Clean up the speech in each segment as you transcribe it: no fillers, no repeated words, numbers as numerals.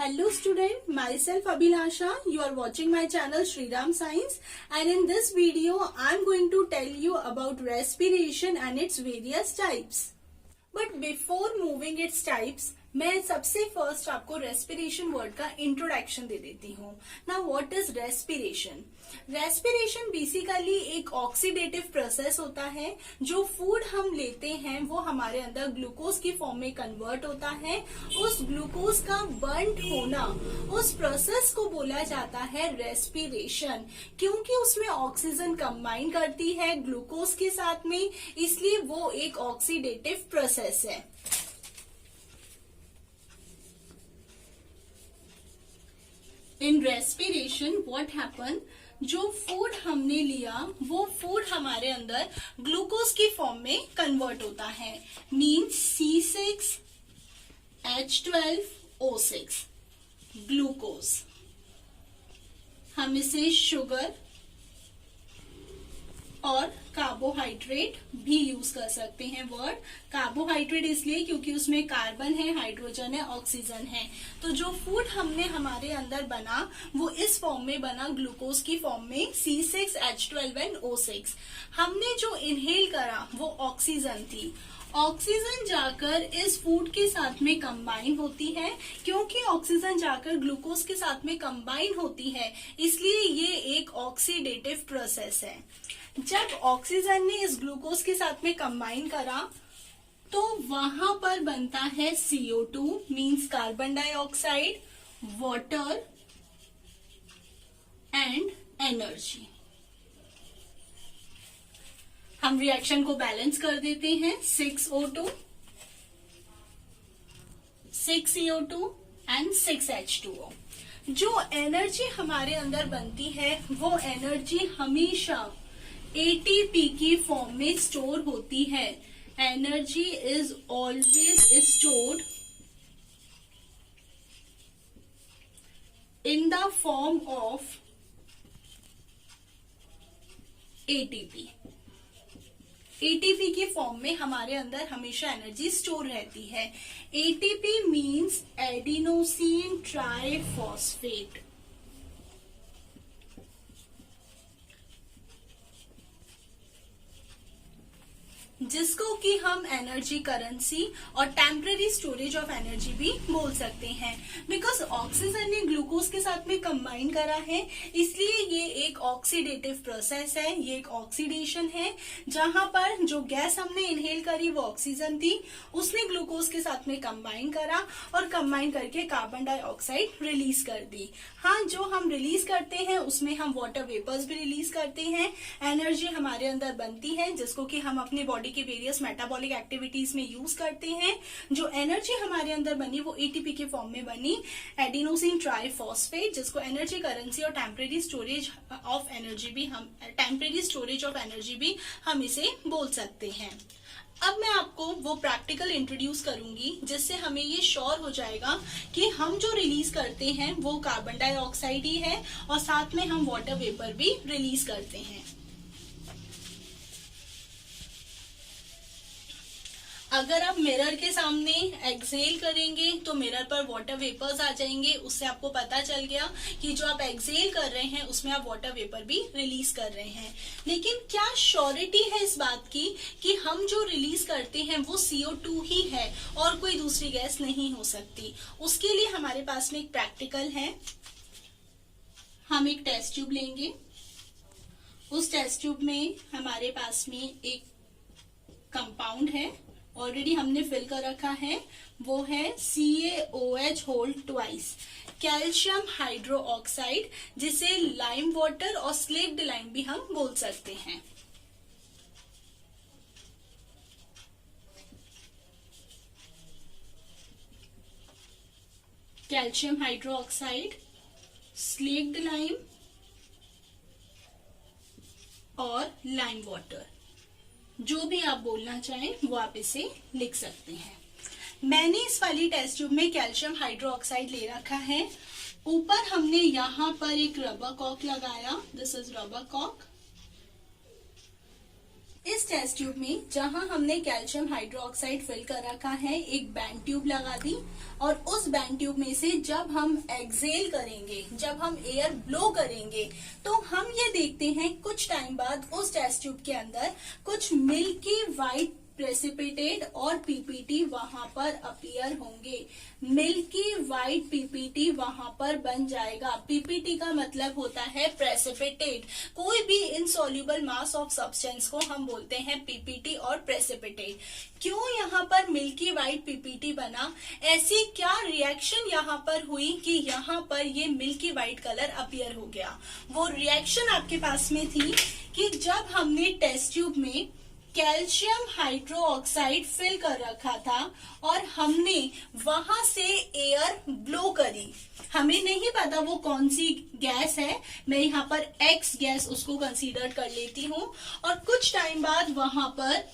Hello student, myself Abhilasha. You are watching my channel Shriram Science, and in this video I am going to tell you about respiration and its various types. But before moving its types, मैं सबसे first आपको respiration word का introduction दे देती हूँ. Now what is respiration? Respiration basically एक oxidative process होता है. जो फूड हम लेते हैं वो हमारे अंदर ग्लूकोज की फॉर्म में कन्वर्ट होता है. उस ग्लूकोज का बर्न होना, उस प्रोसेस को बोला जाता है रेस्पिरेशन. क्योंकि उसमें ऑक्सीजन कंबाइन करती है ग्लूकोज के साथ में, इसलिए वो एक ऑक्सीडेटिव प्रोसेस है. इन रेस्पिरेशन व्हाट हैपन, जो फूड हमने लिया वो फूड हमारे अंदर ग्लूकोज की फॉर्म में कन्वर्ट होता है. Means C6H12O6 glucose. हम इसे शुगर और कार्बोहाइड्रेट भी यूज कर सकते हैं. वर्ड कार्बोहाइड्रेट इसलिए क्योंकि उसमें कार्बन है, हाइड्रोजन है, ऑक्सीजन है. तो जो फूड हमने हमारे अंदर बना वो इस फॉर्म में बना, ग्लूकोज की फॉर्म में, C6H12O6. हमने जो इनहेल करा वो ऑक्सीजन थी. ऑक्सीजन जाकर इस फूड के साथ में कंबाइन होती है. क्योंकि ऑक्सीजन जाकर ग्लूकोज के साथ में कंबाइन होती है, इसलिए ये एक ऑक्सीडेटिव प्रोसेस है. जब ऑक्सीजन ने इस ग्लूकोज के साथ में कंबाइन करा तो वहां पर बनता है CO2 means carbon dioxide, water and energy. हम रिएक्शन को बैलेंस कर देते हैं. 6O2, 6CO2 and 6H2O. जो एनर्जी हमारे अंदर बनती है वो एनर्जी हमेशा ATP की फॉर्म में स्टोर होती है. Energy is always stored in the form of ATP. ATP की फॉर्म में हमारे अंदर हमेशा एनर्जी स्टोर रहती है. ATP means adenosine triphosphate. जिसको कि हम एनर्जी करेंसी और टेम्पररी स्टोरेज ऑफ एनर्जी भी बोल सकते हैं. बिकॉज ऑक्सीजन ने ग्लूकोज के साथ में कंबाइन करा है, इसलिए ये एक ऑक्सीडेटिव प्रोसेस है. ये एक ऑक्सीडेशन है जहां पर जो गैस हमने इनहेल करी वो ऑक्सीजन थी, उसने ग्लूकोज के साथ में कंबाइन करा और कंबाइन करके कार्बन डाइऑक्साइड रिलीज कर दी. हाँ, जो हम रिलीज करते हैं उसमें हम वाटर वेपर्स भी रिलीज करते हैं. एनर्जी हमारे अंदर बनती है जिसको कि हम अपनी बॉडी के वेरियस मेटाबॉलिक एक्टिविटीज में यूज करते हैं. जो एनर्जी हमारे अंदर बनी वो ATP के फॉर्म में बनी, एडिनोसिन ट्राइफॉस्फेट, जिसको एनर्जी करेंसी और टेम्पररी स्टोरेज ऑफ एनर्जी भी हम इसे बोल सकते हैं. अब मैं आपको वो प्रैक्टिकल इंट्रोड्यूस करूंगी जिससे हमें ये श्योर हो जाएगा कि हम जो रिलीज करते हैं वो कार्बन डाइऑक्साइड ही है और साथ में हम वाटर वेपर भी रिलीज करते हैं. अगर आप मिरर के सामने एक्सहेल करेंगे तो मिरर पर वाटर वेपर्स आ जाएंगे. उससे आपको पता चल गया कि जो आप एक्सहेल कर रहे हैं उसमें आप वाटर वेपर भी रिलीज कर रहे हैं. लेकिन क्या श्योरिटी है इस बात की कि हम जो रिलीज करते हैं वो CO2 ही है और कोई दूसरी गैस नहीं हो सकती? उसके लिए हमारे पास में एक प्रैक्टिकल है. हम एक टेस्ट ट्यूब लेंगे. उस टेस्ट ट्यूब में हमारे पास में एक कंपाउंड है, ऑलरेडी हमने फिल कर रखा है. वो है CaOH whole twice calcium hydroxide, जिसे लाइम वाटर और स्लेक्ड लाइम भी हम बोल सकते हैं. Calcium hydroxide, slaked lime और लाइम वाटर, जो भी आप बोलना चाहें वो आप इसे लिख सकते हैं. मैंने इस वाली टेस्ट ट्यूब में कैल्शियम हाइड्रोक्साइड ले रखा है. ऊपर हमने यहाँ पर एक रबर कॉक लगाया. दिस इज रबर कॉक. इस टेस्ट ट्यूब में जहां हमने कैल्शियम हाइड्रोक्साइड फिल कर रखा है, एक बैंड ट्यूब लगा दी और उस बैंड ट्यूब में से जब हम एक्सेल करेंगे, जब हम एयर ब्लो करेंगे, तो हम ये देखते हैं कुछ टाइम बाद उस टेस्ट ट्यूब के अंदर कुछ मिल्की वाइट प्रेसिपिटेट और पीपीटी वहां पर अपीयर होंगे। मिल्की वाइट पीपीटी वहां पर बन जाएगा। पीपीटी का मतलब होता है प्रेसिपिटेट। कोई भी इनसॉल्युबल मास ऑफ सब्सटेंस को हम बोलते हैं पीपीटी और प्रेसिपिटेट। क्यों यहाँ पर मिल्की वाइट पीपीटी बना? ऐसी क्या रिएक्शन यहाँ पर हुई कि यहाँ पर ये मिल्की वाइट कलर अपीयर हो गया? वो रिएक्शन आपके पास में थी कि जब हमने टेस्ट ट्यूब में कैल्शियम हाइड्रोक्साइड फिल कर रखा था और हमने वहां से एयर ब्लो करी। हमें नहीं पता वो कौन सी गैस है, मैं यहाँ पर एक्स गैस उसको कंसीडर कर लेती हूँ। और कुछ टाइम बाद वहां पर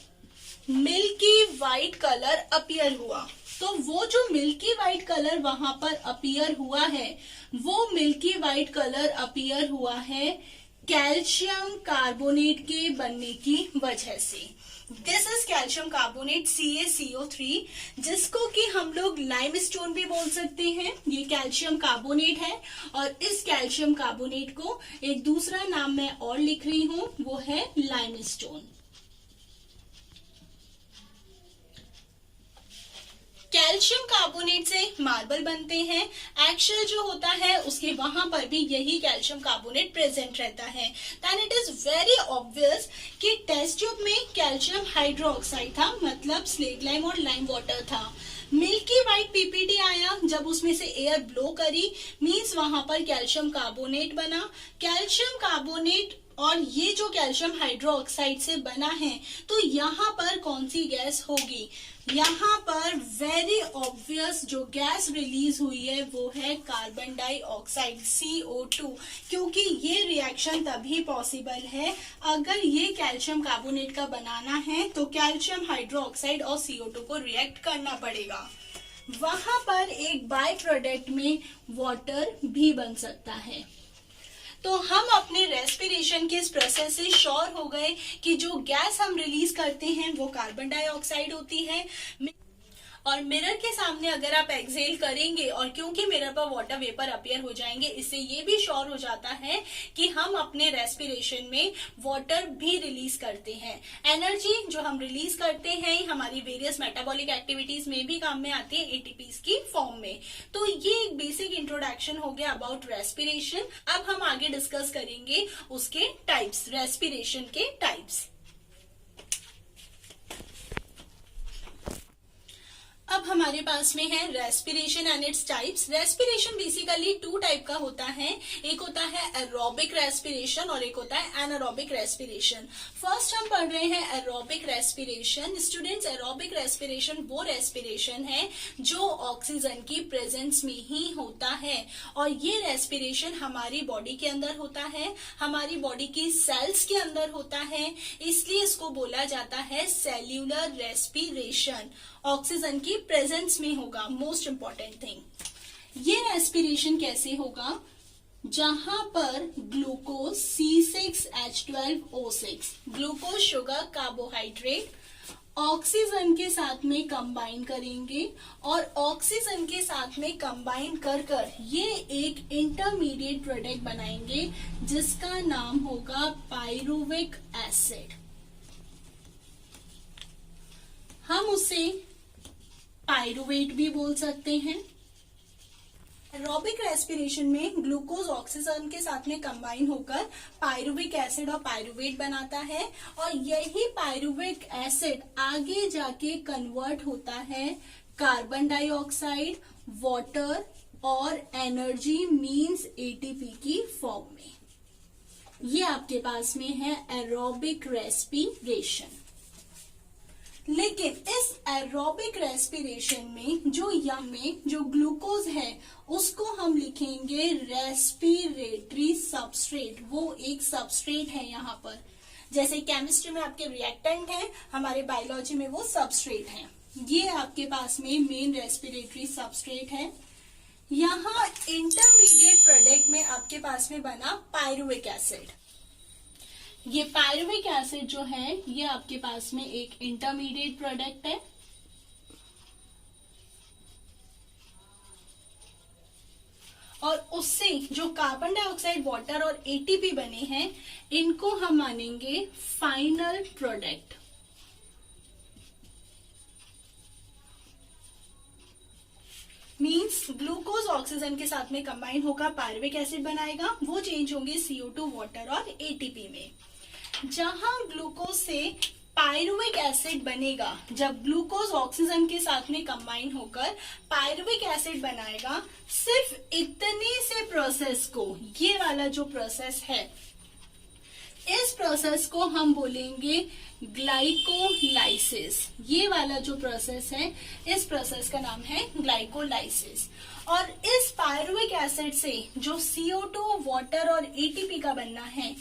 मिल्की वाइट कलर अपीयर हुआ। तो वो जो मिल्की वाइट कलर वहां पर अपीयर हुआ है, वो मिल्की वाइट कलर अपीयर हुआ है कैल्शियम कार्बोनेट के बनने की वजह से। This is calcium carbonate CaCO3, जिसको कि हम लोग लाइमस्टोन भी बोल सकते हैं। ये कैल्शियम कार्बोनेट है और इस कैल्शियम कार्बोनेट को एक दूसरा नाम मैं और लिख रही हूं, वो है लाइमस्टोन। कैल्शियम कार्बोनेट से मार्बल बनते हैं। एक्शेल जो होता है उसके वहां पर भी यही कैल्शियम कार्बोनेट प्रेजेंट रहता है। Then it is very obvious कि टेस्ट ट्यूब में कैल्शियम हाइड्रोक्साइड था, मतलब स्लेट लाइम और लाइम वाटर था। मिल्की वाइट पीपीटी आया, जब उसमें से एयर ब्लो करी, मींस वहां पर कैल्शियम कार्बोनेट बना। कैल्शियम कार्बोनेट और ये जो कैल्शियम हाइड्रोक्साइड से बना है, तो यहाँ पर कौन सी गैस होगी? यहाँ पर वेरी ऑब्वियस जो गैस रिलीज हुई है वो है कार्बन डाइऑक्साइड CO2, क्योंकि ये रिएक्शन तभी पॉसिबल है अगर ये कैल्शियम कार्बोनेट का बनाना है तो कैल्शियम हाइड्रोक्साइड और CO2 को रिएक्ट करना पड़ेगा। वहां पर एक बाय प्रोडक्ट में वाटर भी बन सकता है। तो हम अपने रेस्पिरेशन के इस प्रोसेस से श्योर हो गए कि जो गैस हम रिलीज करते हैं वो कार्बन डाइऑक्साइड होती है। और मिरर के सामने अगर आप एक्सेल करेंगे और क्योंकि मिरर पर वाटर वेपर अपीयर हो जाएंगे, इससे ये भी श्योर हो जाता है कि हम अपने रेस्पिरेशन में वाटर भी रिलीज करते हैं। एनर्जी जो हम रिलीज करते हैं हमारी वेरियस मेटाबॉलिक एक्टिविटीज में भी काम में आती है एटीपीज की फॉर्म में। तो ये एक बेसिक इंट्रोडक्शन हो गया अबाउट रेस्पिरेशन। अब हम आगे डिस्कस करेंगे उसके टाइप्स, रेस्पिरेशन के टाइप्स। अब हमारे पास में है respiration and its types. Respiration basically 2 type का होता है, एक होता है एरोबिक रेस्पिरेशन और एक होता है एनारोबिक रेस्पिरेशन। फर्स्ट हम पढ़ रहे हैं aerobic respiration. Students, aerobic respiration वो रेस्पिरेशन है जो ऑक्सीजन की प्रेजेंस में ही होता है और ये रेस्पिरेशन हमारी बॉडी के अंदर होता है, हमारी बॉडी की सेल्स के अंदर होता है, इसलिए इसको बोला जाता है सेल्यूलर रेस्पिरेशन। ऑक्सीजन की प्रेजेंस में होगा, मोस्ट इंपॉर्टेंट थिंग। ये रेस्पिरेशन कैसे होगा? जहां पर glucose C6H12O6, glucose sugar carbohydrate, oxygen के साथ में कंबाइन करेंगे और ऑक्सीजन के साथ में कंबाइन कर ये एक इंटरमीडिएट प्रोडक्ट बनाएंगे जिसका नाम होगा पायरुविक एसिड। हम उसे पायरुवेट भी बोल सकते हैं। एरोबिक रेस्पिरेशन में ग्लूकोज ऑक्सीजन के साथ में कंबाइन होकर पायरुविक एसिड और पायरुवेट बनाता है और यही पायरुविक एसिड आगे जाके कन्वर्ट होता है कार्बन डाइऑक्साइड, वाटर और एनर्जी मींस एटीपी की फॉर्म में। ये आपके पास में है एरोबिक रेस्पिरेशन। लेकिन इस एरोबिक रेस्पिरेशन में जो ग्लूकोज है उसको हम लिखेंगे रेस्पिरेटरी सबस्ट्रेट। वो एक सबस्ट्रेट है यहाँ पर, जैसे केमिस्ट्री में आपके रिएक्टेंट है, हमारे बायोलॉजी में वो सबस्ट्रेट है। ये आपके पास में मेन रेस्पिरेटरी सबस्ट्रेट है। यहाँ इंटरमीडिएट प्रोडक्ट में आपके पास में बना पायरुविक एसिड। ये पायरुविक एसिड जो है ये आपके पास में एक इंटरमीडिएट प्रोडक्ट है। और उससे जो कार्बन डाइऑक्साइड, वाटर और एटीपी बने हैं इनको हम मानेंगे final product. Means glucose oxygen के साथ में कंबाइन होकर पायरुविक एसिड बनाएगा, वो चेंज होंगे CO2, वाटर और एटीपी में। जहां ग्लूकोज से पायरुविक एसिड बनेगा, जब ग्लूकोज ऑक्सीजन के साथ में कंबाइन होकर पायरुविक एसिड बनाएगा, सिर्फ इतने से प्रोसेस को, ये वाला जो प्रोसेस है, इस प्रोसेस को हम बोलेंगे ग्लाइकोलाइसिस। ये वाला जो प्रोसेस है, इस प्रोसेस का नाम है ग्लाइकोलाइसिस। और इस पायरुविक एसिड से जो CO2, वाटर और एटीपी का बनना है,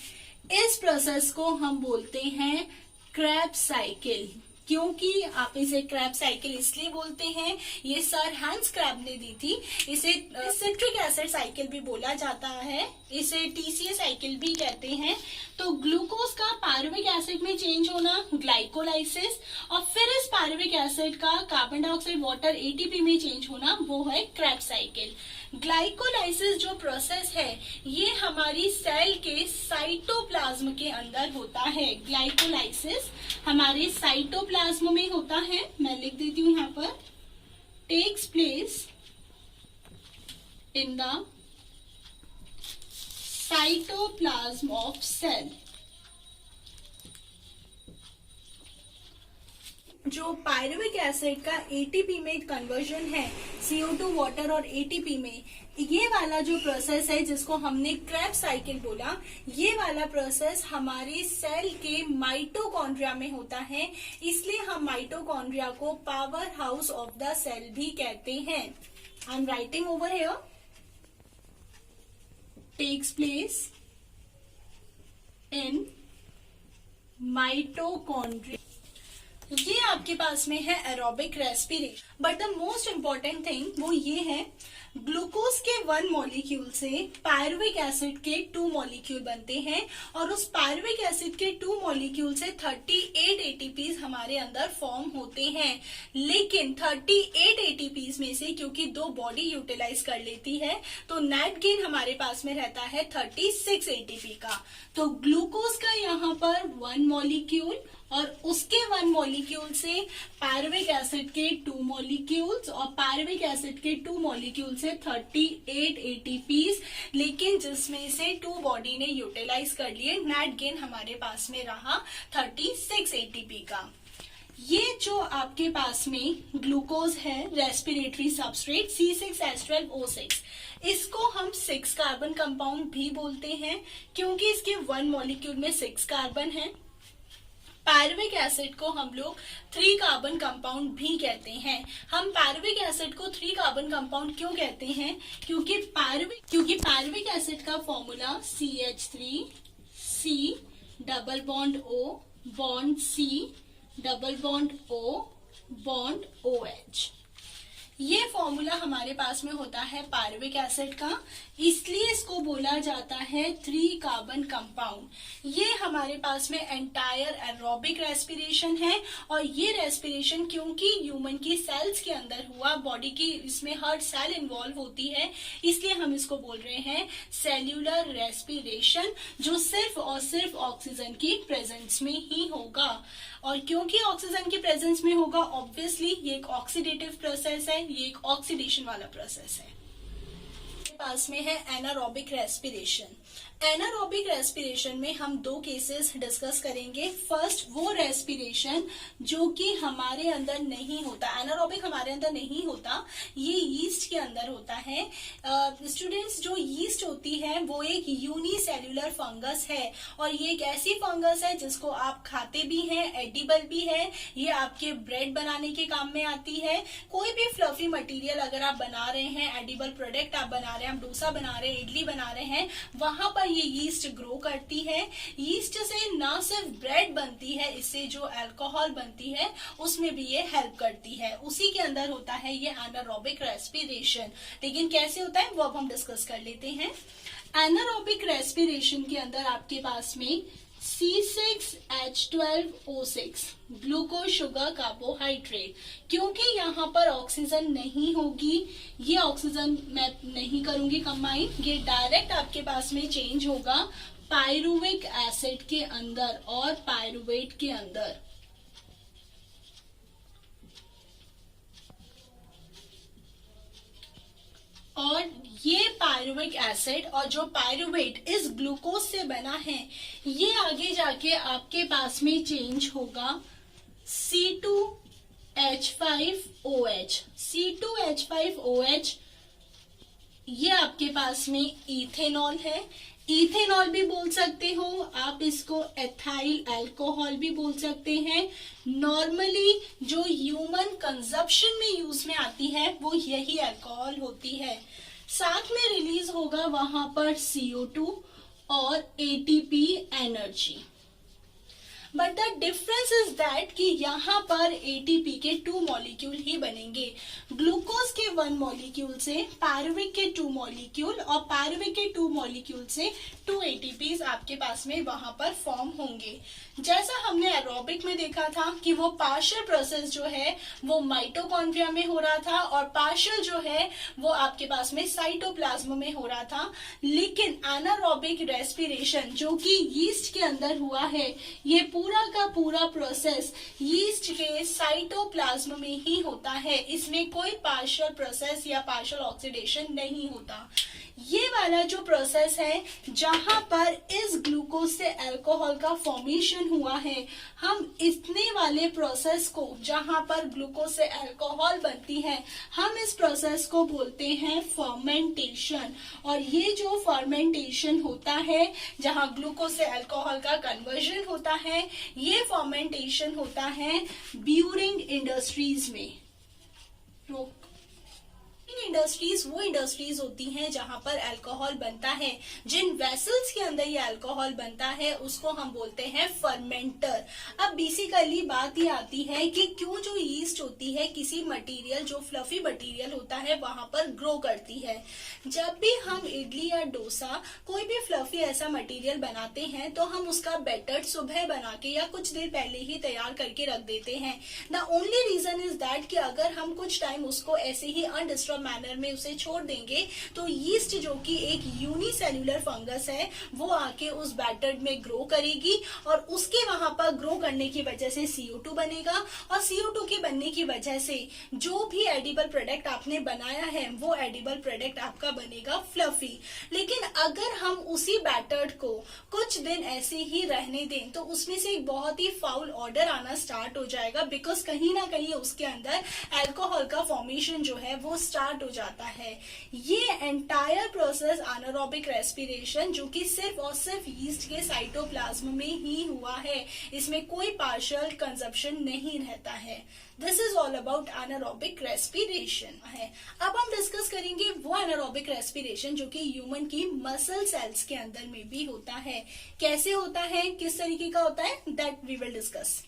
इस प्रोसेस को हम बोलते हैं क्रेब्स साइकिल। क्योंकि आप इसे क्रेब्स साइकिल इसलिए बोलते हैं, ये सर हैंस क्रैब ने दी थी। इसे सिट्रिक एसिड साइकिल भी बोला जाता है, इसे TCA साइकिल भी कहते हैं। तो ग्लूकोज का पायरुविक एसिड में चेंज होना ग्लाइकोलाइसिस, और फिर इस पायरुविक एसिड का कार्बन डाइऑक्साइड, वाटर, एटीपी में चेंज होना, वो है क्रेब्स साइकिल। ग्लाइकोलाइसिस जो प्रोसेस है ये हमारी सेल के साइटोप्लाज्म के अंदर होता है। ग्लाइकोलाइसिस हमारे साइटोप्लाज्म में होता है। मैं लिख देती हूँ यहाँ पर, takes place in the cytoplasm of cell. जो पायरुविक एसिड का एटीपी में कन्वर्जन है, CO2, वाटर और एटीपी में, ये वाला जो प्रोसेस है जिसको हमने क्रेब्स साइकिल बोला, ये वाला प्रोसेस हमारे सेल के माइटोकॉन्ड्रिया में होता है। इसलिए हम माइटोकॉन्ड्रिया को power house of the cell भी कहते हैं। I am writing over here, takes place in mitochondria. ये आपके पास में है aerobic respiration. But the most important thing वो ये है, ग्लूकोज के 1 मॉलिक्यूल से पायरुविक एसिड के 2 मॉलिक्यूल बनते हैं, और उस पायरुविक एसिड के 2 मॉलिक्यूल से 38 एटीपीज हमारे अंदर फॉर्म होते हैं। लेकिन 38 एटीपीज में से क्योंकि 2 बॉडी यूटिलाइज कर लेती है, तो नेट गेन हमारे पास में रहता है 36 एटीपी का। तो ग्लूकोज का यहाँ पर 1 मॉलिक्यूल और उसके 1 मॉलिक्यूल से पायरुविक एसिड के 2 मॉलिक्यूल्स, और पायरुविक एसिड के 2 मॉलिक्यूल से 38 एटीपीज, लेकिन जिसमें से 2 बॉडी ने यूटिलाइज कर लिए। नेट गेन हमारे पास में रहा 36 एटीपी का। ये जो आपके पास में ग्लूकोज है, रेस्पिरेटरी सबस्ट्रेट C6H12O6, इसको हम 6 कार्बन कंपाउंड भी बोलते हैं, क्योंकि इसके 1 मॉलिक्यूल में 6 कार्बन है। पायरुविक एसिड को हम लोग 3 कार्बन कंपाउंड भी कहते हैं। हम पायरुविक एसिड को 3 कार्बन कंपाउंड क्यों कहते हैं? क्योंकि पायरुविक एसिड का formula CH3, C, double bond O, bond C, double bond O, bond OH। ये फॉर्मूला हमारे पास में होता है पायरुविक एसिड का, इसलिए इसको बोला जाता है 3 कार्बन कंपाउंड। ये हमारे पास में एंटायर एरोबिक रेस्पिरेशन है, और ये रेस्पिरेशन क्योंकि ह्यूमन की सेल्स के अंदर हुआ, बॉडी की इसमें हर सेल इन्वॉल्व होती है, इसलिए हम इसको बोल रहे हैं सेल्यूलर रेस्पिरेशन, जो सिर्फ और सिर्फ ऑक्सीजन की प्रेजेंस में ही होगा। और क्योंकि ऑक्सीजन की प्रेजेंस में होगा, ऑब्वियसली ये एक ऑक्सीडेटिव प्रोसेस है, ये एक ऑक्सीडेशन वाला प्रोसेस है। पास में है एनारोबिक रेस्पिरेशन। एनारोबिक रेस्पिरेशन में हम 2 केसेस डिस्कस करेंगे। फर्स्ट वो रेस्पिरेशन जो कि हमारे अंदर नहीं होता, एनारोबिक हमारे अंदर नहीं होता, ये यीस्ट के अंदर होता है। स्टूडेंट्स, जो यीस्ट होती है वो एक यूनिसेल्युलर फंगस है, और ये एक ऐसी फंगस है जिसको आप खाते भी हैं, एडिबल भी है। ये आपके ब्रेड बनाने के काम में आती है। कोई भी फ्लफी मटेरियल अगर आप बना रहे हैं, एडिबल प्रोडक्ट आप बना रहे हैं, आप डोसा बना रहे हैं, इडली बना रहे हैं, वहां पर ये यीस्ट ग्रो करती है। यीस्ट से ना सिर्फ ब्रेड बनती है, इससे जो अल्कोहल बनती है उसमें भी ये हेल्प करती है। उसी के अंदर होता है ये एनारोबिक रेस्पिरेशन। लेकिन कैसे होता है वो अब हम डिस्कस कर लेते हैं। एनारोबिक रेस्पिरेशन के अंदर आपके पास में C6H12O6 ग्लूकोज शुगर कार्बोहाइड्रेट। क्योंकि यहाँ पर ऑक्सीजन नहीं होगी, ये ऑक्सीजन मैं नहीं करूंगी कंबाइन, ये डायरेक्ट आपके पास में चेंज होगा पायरुविक एसिड के अंदर और पायरुवेट के अंदर। और ये पायरुविक एसिड और जो पायरुवेट इस ग्लूकोज से बना है, ये आगे जाके आपके पास में चेंज होगा C2H5OH। C2H5OH ये आपके पास में इथेनॉल है। इथेनॉल भी बोल सकते हो आप, इसको एथाइल अल्कोहल भी बोल सकते हैं। नॉर्मली जो ह्यूमन कंजप्शन में यूज में आती है वो यही अल्कोहल होती है। साथ में रिलीज होगा वहां पर CO2 और ATP energy. But the difference is that कि यहाँ पर ATP के 2 मॉलिक्यूल ही बनेंगे। ग्लूकोज के 1 मॉलिक्यूल से पायरुविक के 2 मॉलिक्यूल और पायरुविक के 2 मॉलिक्यूल से 2 ATPs आपके पास में वहां पर फॉर्म होंगे। जैसा हमने एरोबिक में देखा था कि वो पार्शियल प्रोसेस जो है वो माइटोकॉन्ड्रिया में हो रहा था और पार्शियल जो है वो आपके पास में साइटोप्लाज्म में हो रहा था। लेकिन एनारोबिक रेस्पिरेशन जो कि यीस्ट के अंदर हुआ है, ये पूरा का पूरा प्रोसेस यीस्ट के साइटोप्लाज्म में ही होता है। इसमें कोई पार्शियल प्रोसेस या पार्शियल ऑक्सीडेशन नहीं होता। ये वाला जो प्रोसेस है जहां पर इस ग्लूकोज से अल्कोहल का फॉर्मेशन हुआ है, हम इतने वाले प्रोसेस को जहां पर ग्लूकोज से अल्कोहल बनती है, हम इस प्रोसेस को बोलते हैं फर्मेंटेशन। और ये जो फर्मेंटेशन होता है जहां ग्लूकोज से अल्कोहल का कन्वर्जन होता है, ये फर्मेंटेशन होता है ब्यूरिंग इंडस्ट्रीज में। इंडस्ट्रीज वो इंडस्ट्रीज होती हैं जहां पर अल्कोहल बनता है। जिन वेसल्स के अंदर ये अल्कोहल बनता है उसको हम बोलते हैं फर्मेंटर। अब बेसिकली बात ये आती है कि क्यों जो यीस्ट होती है किसी मटेरियल जो फ्लफी मटेरियल होता है वहां पर ग्रो करती है। जब भी हम इडली या डोसा कोई भी फ्लफी ऐसा मटेरियल बनाते हैं तो हम उसका बैटर सुबह बना के या कुछ देर पहले ही तैयार करके रख देते हैं। The only reason is that कि अगर हम कुछ टाइम उसको ऐसे ही अनडिस्टर्ब मैनर में उसे छोड़ देंगे तो यीस्ट जो कि एक यूनिसेल्युलर फंगस है वो आके उस बैटर में ग्रो करेगी और उसके वहां पर ग्रो करने की वजह से CO2 बनेगा और CO2 के बनने की वजह से जो भी एडिबल प्रोडक्ट आपने बनाया है वो एडिबल प्रोडक्ट आपका बनेगा फ्लफी। लेकिन अगर हम उसी बैटर को कुछ दिन ऐसे ही रहने दें तो उसमें से एक बहुत ही फाउल ऑर्डर आना स्टार्ट हो जाएगा, बिकॉज कहीं ना कहीं उसके अंदर अल्कोहल का फॉर्मेशन जो है वो स्टार्ट हो जाता है। ये एंटायर प्रोसेस एनारोबिक रेस्पिरेशन जो कि सिर्फ और सिर्फ यीस्ट के साइटोप्लाज्म में ही हुआ है, इसमें कोई पार्शियल कंजप्शन नहीं रहता है। This is all about anaerobic respiration है। अब हम डिस्कस करेंगे वो एनारोबिक रेस्पिरेशन जो कि ह्यूमन की मसल सेल्स के अंदर में भी होता है। कैसे होता है, किस तरीके का होता है, दैट वी विल डिस्कस।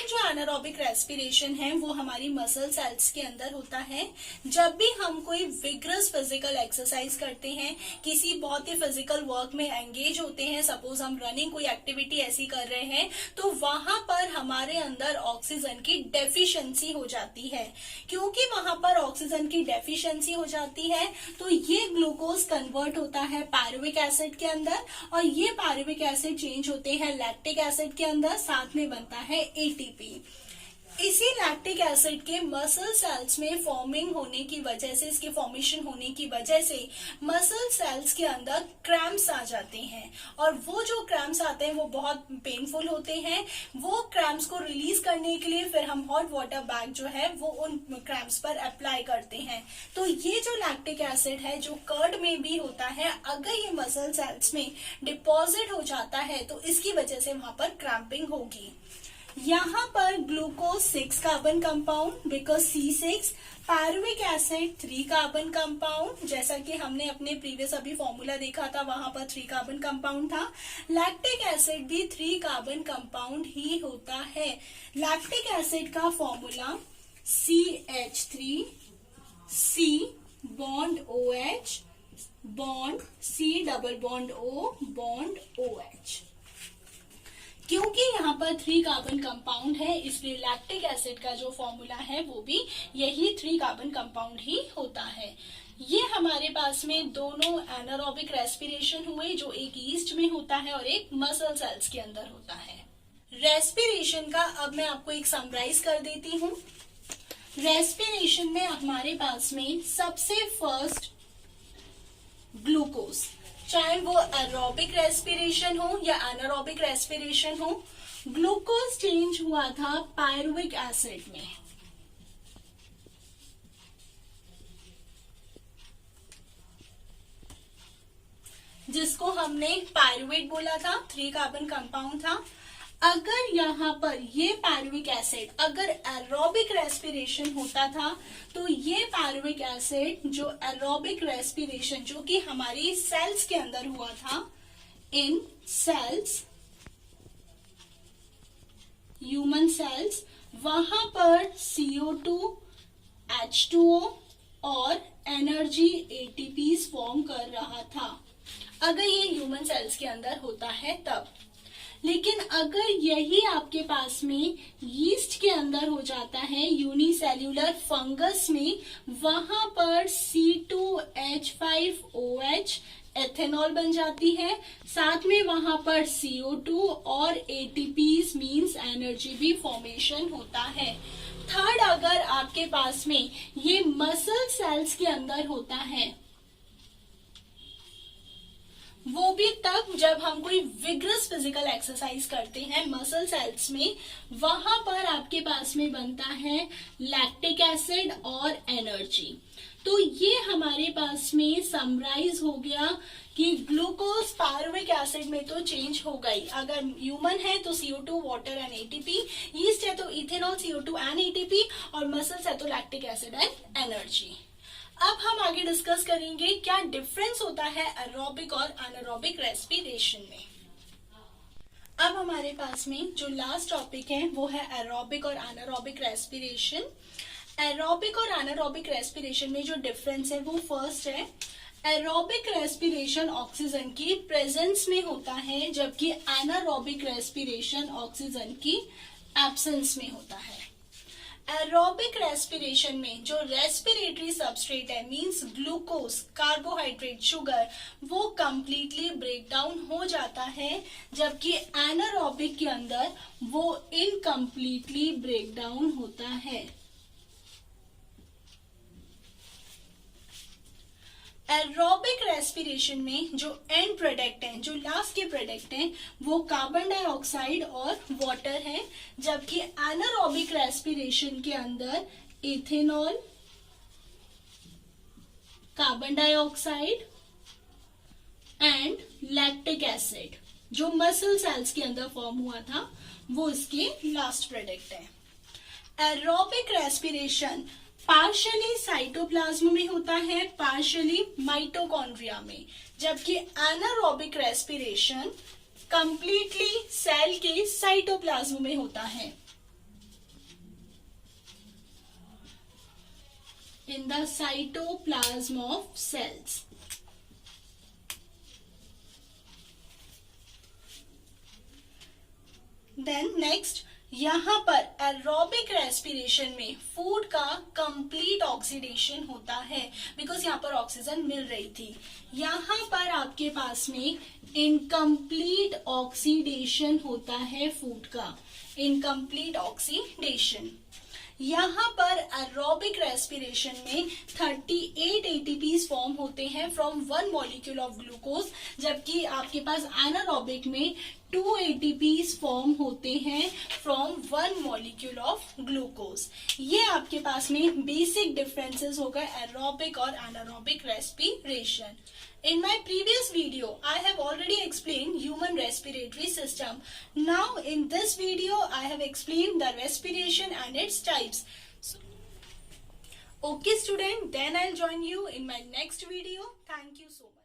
जो एनारोबिक रेस्पिरेशन है वो हमारी मसल सेल्स के अंदर होता है। जब भी हम कोई विग्रस फिजिकल एक्सरसाइज करते हैं, किसी बहुत ही फिजिकल वर्क में एंगेज होते हैं, सपोज हम रनिंग कोई एक्टिविटी ऐसी कर रहे हैं, तो वहां पर हमारे अंदर ऑक्सीजन की डेफिशिएंसी हो जाती है। क्योंकि वहां पर ऑक्सीजन की डेफिशिएंसी हो जाती है तो ये ग्लूकोज कन्वर्ट होता है पायरुविक एसिड के अंदर और ये पायरुविक एसिड चेंज होते हैं लैक्टिक एसिड के अंदर, साथ में बनता है ATP। इसी लैक्टिक एसिड के मसल सेल्स में फॉर्मिंग होने की वजह से, इसके फॉर्मेशन होने की वजह से मसल सेल्स के अंदर क्रैम्प्स आ जाते हैं और वो जो क्रैम्प्स आते हैं वो बहुत पेनफुल होते हैं। वो क्रैम्प्स को रिलीज करने के लिए फिर हम हॉट वाटर बैग जो है वो उन क्रैम्प्स पर अप्लाई करते हैं। तो ये जो लैक्टिक एसिड है जो कर्ड में भी होता है, अगर ये मसल सेल्स में डिपॉजिट हो जाता है तो इसकी वजह से वहां पर क्रैम्पिंग होगी। यहाँ पर glucose 6 carbon compound because C6, pyruvic acid 3 carbon compound, जैसा कि हमने अपने प्रीवियस अभी फॉर्मूला देखा था वहां पर 3 कार्बन कंपाउंड था। लैक्टिक एसिड भी 3 कार्बन कंपाउंड ही होता है। लैक्टिक एसिड का formula CH3 C bond OH bond C double bond O bond OH। क्योंकि यहाँ पर 3 कार्बन कंपाउंड है इसलिए लैक्टिक एसिड का जो फॉर्मूला है वो भी यही 3 कार्बन कंपाउंड ही होता है। ये हमारे पास में दोनों एनारोबिक रेस्पिरेशन हुए जो एक ईस्ट में होता है और एक मसल सेल्स के अंदर होता है। रेस्पिरेशन का अब मैं आपको एक समराइज कर देती हूँ। रेस्पिरेशन में हमारे पास में सबसे फर्स्ट ग्लूकोज, चाहे वो एरोबिक रेस्पिरेशन हो या एनारोबिक रेस्पिरेशन हो, ग्लूकोज चेंज हुआ था पायरुविक एसिड में। जिसको हमने पायरुवेट बोला था, 3 कार्बन कंपाउंड था। अगर यहाँ पर ये पायरुविक एसिड अगर एरोबिक रेस्पिरेशन होता था तो ये पायरुविक एसिड जो एरोबिक रेस्पिरेशन जो कि हमारी सेल्स के अंदर हुआ था, इन सेल्स, ह्यूमन सेल्स, वहां पर CO2, H2O और एनर्जी ATPs फॉर्म कर रहा था अगर ये ह्यूमन सेल्स के अंदर होता है तब। लेकिन अगर यही आपके पास में यीस्ट के अंदर हो जाता है, यूनिसेल्यूलर फंगस में, वहां पर C2H5OH एथेनॉल बन जाती है, साथ में वहां पर CO2 और ATPs मींस एनर्जी भी फॉर्मेशन होता है। थर्ड, अगर आपके पास में ये मसल सेल्स के अंदर होता है, वो भी तब जब हम कोई विग्रस फिजिकल एक्सरसाइज करते हैं मसल सेल्स में, वहां पर आपके पास में बनता है लैक्टिक एसिड और एनर्जी। तो ये हमारे पास में समराइज हो गया कि ग्लूकोज पायरुविक एसिड में तो चेंज हो गई। अगर ह्यूमन है तो CO2, water and ATP, yeast है तो इथेनॉल, CO2 एंड ATP, और मसल्स है तो लैक्टिक एसिड एंड एनर्जी। अब हम आगे डिस्कस करेंगे क्या डिफरेंस होता है एरोबिक और अनारोबिक रेस्पिरेशन में। अब हमारे पास में जो लास्ट टॉपिक है वो है एरोबिक और अनारोबिक रेस्पिरेशन। एरोबिक और अनारोबिक रेस्पिरेशन में जो डिफरेंस है वो फर्स्ट है, एरोबिक रेस्पिरेशन ऑक्सीजन की प्रेजेंस में होता है जबकि एनारोबिक रेस्पिरेशन ऑक्सीजन की एब्सेंस में होता है। एरोबिक रेस्पिरेशन में जो रेस्पिरेटरी सबस्ट्रेट है मींस ग्लूकोज, कार्बोहाइड्रेट, शुगर, वो कंप्लीटली ब्रेक डाउन हो जाता है जबकि एनारोबिक के अंदर वो इनकम्प्लीटली ब्रेक डाउन होता है। एरोबिक रेस्पिरेशन में जो एंड प्रोडक्ट है, जो लास्ट के प्रोडक्ट है, वो कार्बन डाइऑक्साइड और वाटर है, जबकि एनारोबिक रेस्पिरेशन के अंदर ethanol, carbon dioxide and lactic acid जो मसल सेल्स के अंदर फॉर्म हुआ था वो इसके लास्ट प्रोडक्ट है। एरोबिक रेस्पिरेशन पार्शियली साइटोप्लाज्म में होता है, पार्शियली माइटोकॉन्ड्रिया में, जबकि एनारोबिक रेस्पिरेशन कंप्लीटली सेल के साइटोप्लाज्म में होता है, in the cytoplasm of cells. Then next, यहाँ पर एरोबिक रेस्पिरेशन में फूड का कंप्लीट ऑक्सीडेशन होता है बिकॉज यहाँ पर ऑक्सीजन मिल रही थी। यहाँ पर आपके पास में इनकम्प्लीट ऑक्सीडेशन होता है फूड का, इनकम्प्लीट ऑक्सीडेशन। यहाँ पर एरोबिक रेस्पिरेशन में 38 ATPs फॉर्म होते हैं फ्रॉम 1 मॉलिक्यूल ऑफ ग्लूकोज, जबकि आपके पास एनारोबिक में 2 ATPs फॉर्म होते हैं फ्रॉम 1 मॉलिक्यूल ऑफ ग्लूकोज। ये आपके पास में बेसिक डिफरेंसेस हो गए एरोबिक और anaerobic respiration. In my previous video, I have already explained human respiratory system. Now in this video, I have explained the respiration and its types. So, okay student, then I'll join you in my next video. Thank you so much.